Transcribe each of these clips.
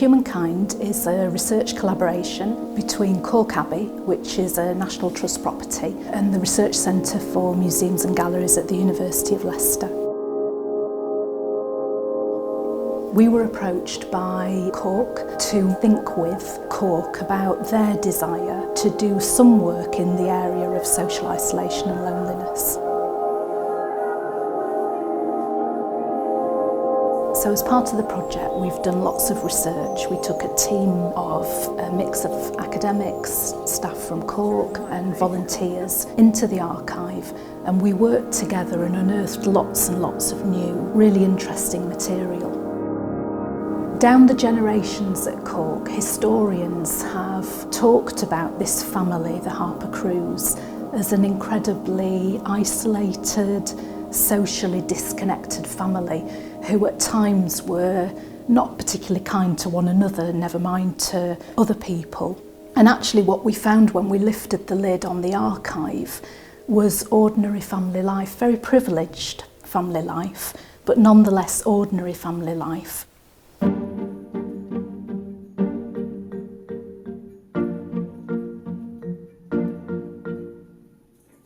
HumanKind is a research collaboration between Calke Abbey, which is a National Trust property, and the Research Centre for Museums and Galleries at the University of Leicester. We were approached by Calke to think with Calke about their desire to do some work in the area of social isolation and loneliness. So as part of the project, we've done lots of research. We took a team of a mix of academics, staff from Calke and volunteers into the archive, and we worked together and unearthed lots and lots of new, really interesting material. Down the generations at Calke, historians have talked about this family, the Harper Crews, as an incredibly isolated, socially disconnected family who at times were not particularly kind to one another, never mind to other people. And actually what we found when we lifted the lid on the archive was ordinary family life, very privileged family life, but nonetheless ordinary family life.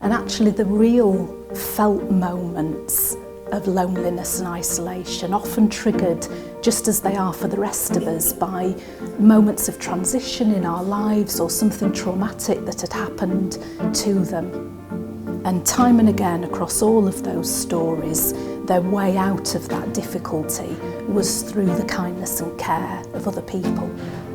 And actually the real felt moments of loneliness and isolation, often triggered, just as they are for the rest of us, by moments of transition in our lives or something traumatic that had happened to them. And time and again across all of those stories, their way out of that difficulty was through the kindness and care of other people.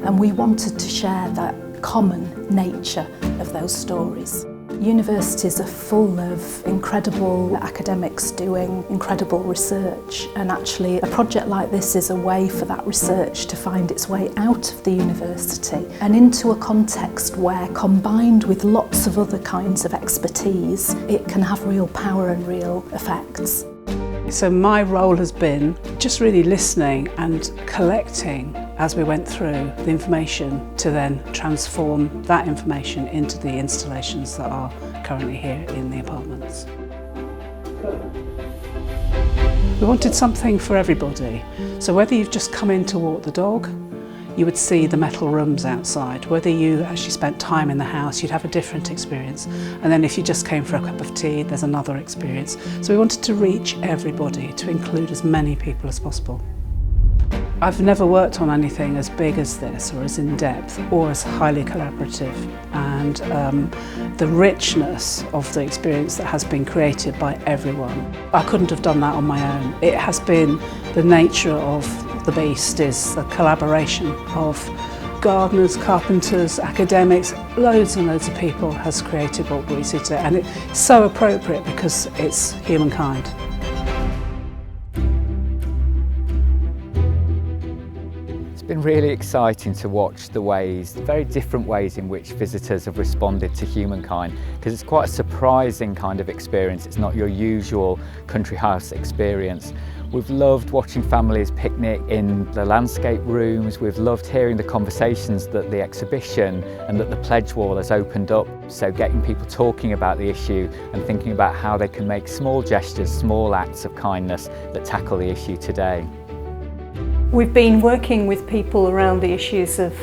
And we wanted to share that common nature of those stories. Universities are full of incredible academics doing incredible research, and actually a project like this is a way for that research to find its way out of the university and into a context where, combined with lots of other kinds of expertise, it can have real power and real effects. So my role has been just really listening and collecting as we went through the information to then transform that information into the installations that are currently here in the apartments. We wanted something for everybody. So whether you've just come in to walk the dog, you would see the metal rooms outside. Whether you actually spent time in the house, you'd have a different experience. And then if you just came for a cup of tea, there's another experience. So we wanted to reach everybody, to include as many people as possible. I've never worked on anything as big as this, or as in-depth, or as highly collaborative. And the richness of the experience that has been created by everyone, I couldn't have done that on my own. It has been the nature of the beast, is the collaboration of gardeners, carpenters, academics, loads and loads of people has created what we see today. And it's so appropriate because it's HumanKind. It's been really exciting to watch the very different ways in which visitors have responded to HumanKind, because it's quite a surprising kind of experience. It's not your usual country house experience. We've loved watching families picnic in the landscape rooms. We've loved hearing the conversations that the exhibition and that the pledge wall has opened up. So getting people talking about the issue and thinking about how they can make small gestures, small acts of kindness that tackle the issue today. We've been working with people around the issues of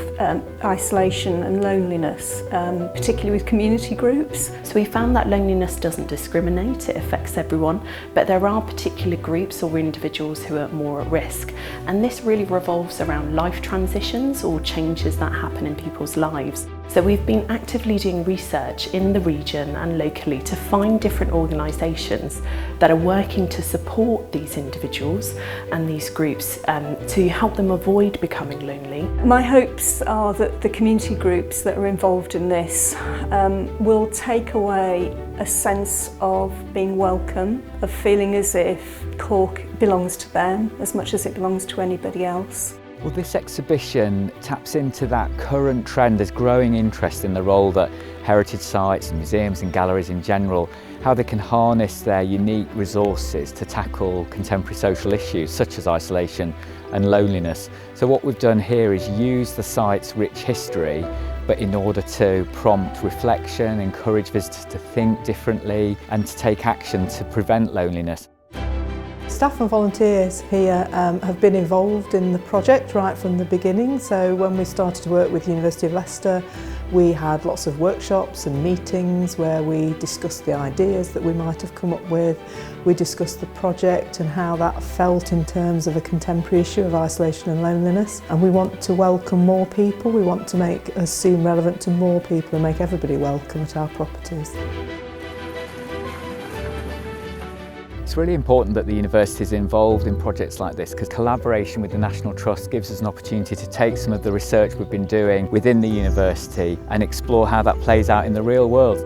isolation and loneliness, particularly with community groups. So we found that loneliness doesn't discriminate, it affects everyone, but there are particular groups or individuals who are more at risk. And this really revolves around life transitions or changes that happen in people's lives. So we've been actively doing research in the region and locally to find different organisations that are working to support these individuals and these groups to help them avoid becoming lonely. My hopes are that the community groups that are involved in this will take away a sense of being welcome, of feeling as if Calke belongs to them as much as it belongs to anybody else. Well, this exhibition taps into that current trend. There's growing interest in the role that heritage sites and museums and galleries in general, how they can harness their unique resources to tackle contemporary social issues such as isolation and loneliness. So what we've done here is use the site's rich history, but in order to prompt reflection, encourage visitors to think differently and to take action to prevent loneliness. Staff and volunteers here have been involved in the project right from the beginning. So when we started to work with the University of Leicester, we had lots of workshops and meetings where we discussed the ideas that we might have come up with. We discussed the project and how that felt in terms of a contemporary issue of isolation and loneliness. And we want to welcome more people. We want to make us seem relevant to more people and make everybody welcome at our properties. It's really important that the university is involved in projects like this because collaboration with the National Trust gives us an opportunity to take some of the research we've been doing within the university and explore how that plays out in the real world.